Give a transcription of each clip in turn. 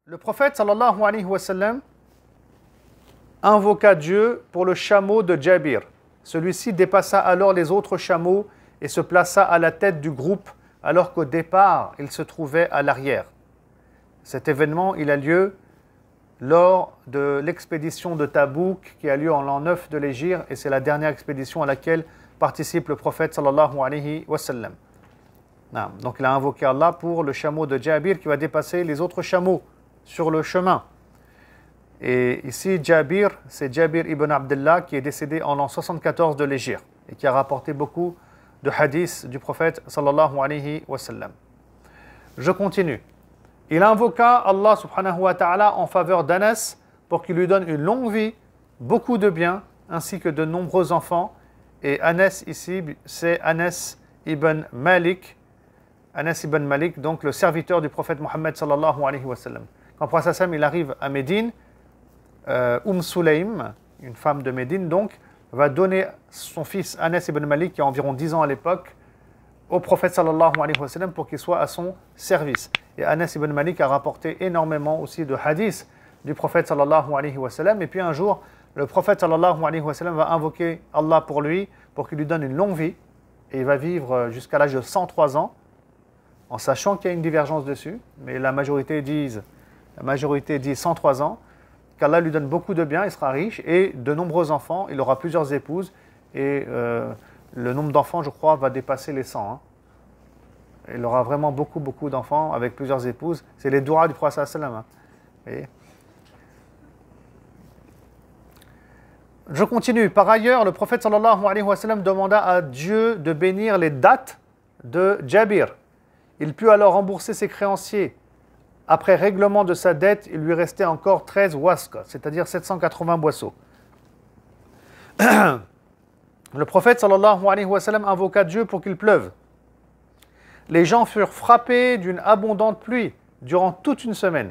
Le prophète sallallahu alayhi wa sallam invoqua Dieu pour le chameau de Jabir. Celui-ci dépassa alors les autres chameaux et se plaça à la tête du groupe alors qu'au départ, il se trouvait à l'arrière. Cet événement, il a lieu lors de l'expédition de Tabouk qui a lieu en l'an 9 de l'Hégire et c'est la dernière expédition à laquelle participe le prophète sallallahu alayhi wa sallam. Donc il a invoqué Allah pour le chameau de Jabir qui va dépasser les autres chameaux sur le chemin. Et ici, Jabir, c'est Jabir ibn Abdullah qui est décédé en l'an 74 de l'Hégire et qui a rapporté beaucoup de hadiths du prophète sallallahu alayhi wa sallam. Je continue. Il invoqua Allah subhanahu wa ta'ala en faveur d'Anas pour qu'il lui donne une longue vie, beaucoup de biens, ainsi que de nombreux enfants. Et Anas ici, c'est Anas ibn Malik. Anas ibn Malik, donc le serviteur du prophète Mohammed sallallahu alayhi wa sallam. Quand le prophète sallam il arrive à Médine, Sulaym, une femme de Médine donc, va donner son fils Anas ibn Malik, qui a environ 10 ans à l'époque, au prophète sallallahu alayhi wa sallam pour qu'il soit à son service. Et Anas ibn Malik a rapporté énormément aussi de hadiths du prophète sallallahu alayhi wa sallam. Et puis un jour, le prophète sallallahu alayhi wa sallam va invoquer Allah pour lui, pour qu'il lui donne une longue vie. Et il va vivre jusqu'à l'âge de 103 ans, en sachant qu'il y a une divergence dessus. Mais la majorité dit 103 ans, qu'Allah lui donne beaucoup de biens, il sera riche, et de nombreux enfants, il aura plusieurs épouses, et le nombre d'enfants, je crois, va dépasser les 100. Il aura vraiment beaucoup d'enfants avec plusieurs épouses. C'est les doigts du prophète sallallahu alayhi wa sallam. Je continue. Par ailleurs, le prophète sallallahu alayhi wa sallam demanda à Dieu de bénir les dattes de Jabir. Il put alors rembourser ses créanciers. Après règlement de sa dette, il lui restait encore 13 wasq, c'est-à-dire 780 boisseaux. Le prophète sallallahu alayhi wa sallam invoqua Dieu pour qu'il pleuve. Les gens furent frappés d'une abondante pluie durant toute une semaine.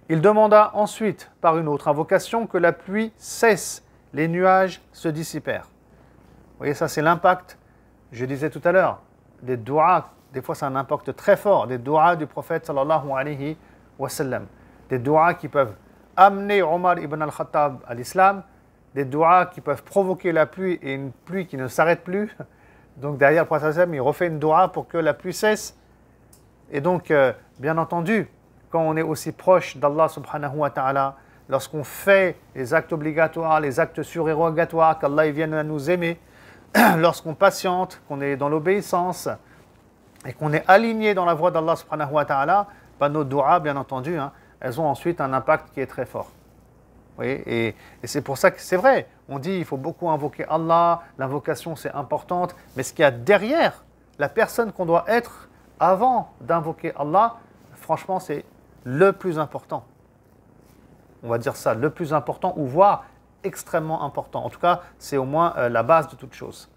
Il demanda ensuite, par une autre invocation, que la pluie cesse. Les nuages se dissipèrent. Vous voyez, ça c'est l'impact, je disais tout à l'heure, des doigts, des fois ça a un impact très fort, des doigts du prophète sallallahu alayhi wa sallam. Des doigts qui peuvent amener Omar ibn al-Khattab à l'islam, des doigts qui peuvent provoquer la pluie et une pluie qui ne s'arrête plus. Donc derrière le prophète sallam, il refait une doua pour que la pluie cesse. Et donc, bien entendu, quand on est aussi proche d'Allah subhanahu wa ta'ala, lorsqu'on fait les actes obligatoires, les actes surérogatoires, qu'Allah vienne à nous aimer, lorsqu'on patiente, qu'on est dans l'obéissance et qu'on est aligné dans la voie d'Allah subhanahu wa ta'ala, nos doua, bien entendu, elles ont ensuite un impact qui est très fort. Vous voyez, et c'est pour ça que c'est vrai, on dit il faut beaucoup invoquer Allah, l'invocation c'est importante, mais ce qu'il y a derrière, la personne qu'on doit être avant d'invoquer Allah, franchement c'est le plus important. On va dire ça, le plus important, ou voire extrêmement important. En tout cas, c'est au moins la base de toute chose.